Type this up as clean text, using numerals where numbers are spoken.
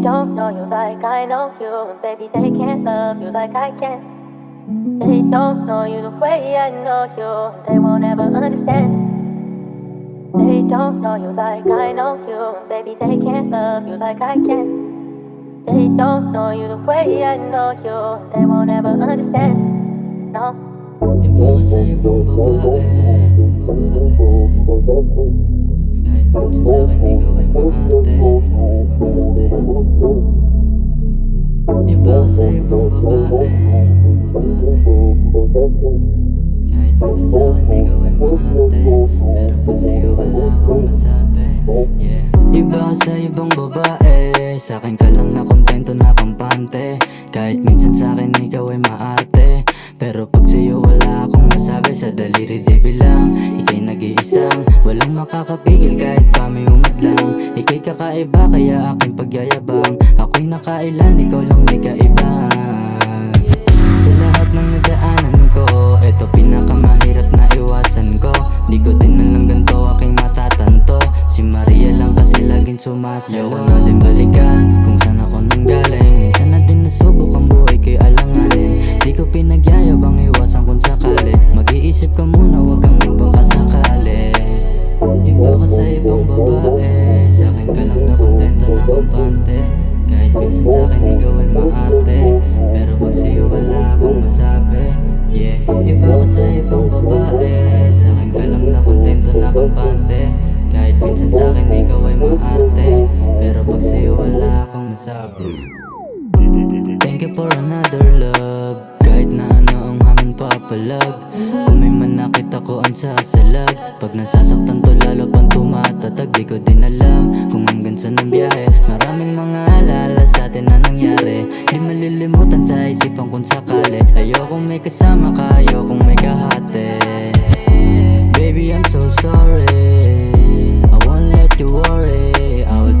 don't know you like I know you, and baby they can't love you like I can. They don't know you the way I know you, and they won't ever understand. They don't know you like I know you, and baby they can't love you like I can. They don't know you the way I know you, and they won't ever understand. No. Iba ka sa ibang babae, kahit minsan sa'kin ikaw ay maarte. Iba ka sa ibang babae, kahit minsan sa'kin ikaw ay maarte, pero pag sa'yo wala akong masabi. Yeah. Iba ka sa ibang babae, sa'kin ka lang na kontento na kampante. Kahit minsan sa'kin ikaw ay maarte, pero pag sa'yo wala akong masabi. Sa daliri di bilang, ika'y nag-iisang walang makakapigil kahit pa may umadlang. Ika'y kakaiba kaya aking pagyayabang. Ako'y nakailan, ikaw lang may kaibahan. Sa lahat ng nadaanan ko, eto pinakamahirap na iwasan ko. Di ko din alam ganito aking matatanto. Si Maria lang kasi laging sumasalo. Yawa na din balikan kung saan ako nanggaling. Minsan na din nasubok ang buhay ko'y alanganin. Di ko pinagyayabang iwasan kung sakali. Mag-iisip ka muna, wag kang magpakasakali. Iba ka sa ibang babae, sa'kin ka lang na kontento na kampante. Kahit minsan sa'kin ikaw ay maarte, pero pag sa'yo wala akong masabi. Yeah, iba ka sa ibang babae, sa'kin ka lang na kontento na kampante. Kahit minsan sa'kin ikaw ay maarte, pero pag sa'yo wala akong masabi. Thank you for another love, kahit na ano ang hamon papalag. Kung may manakit ako ang sasalag, pag nasasaktan to lalo pang tumatatag. Di ko din alam kung hanggang saan ang biyahe. Maraming mga alaala sa atin na nangyari, di malilimutan sa isipan kung sakali. Ayokong may kasama ka, ayokong may kahate. Baby I'm so sorry, I won't let you worry. I will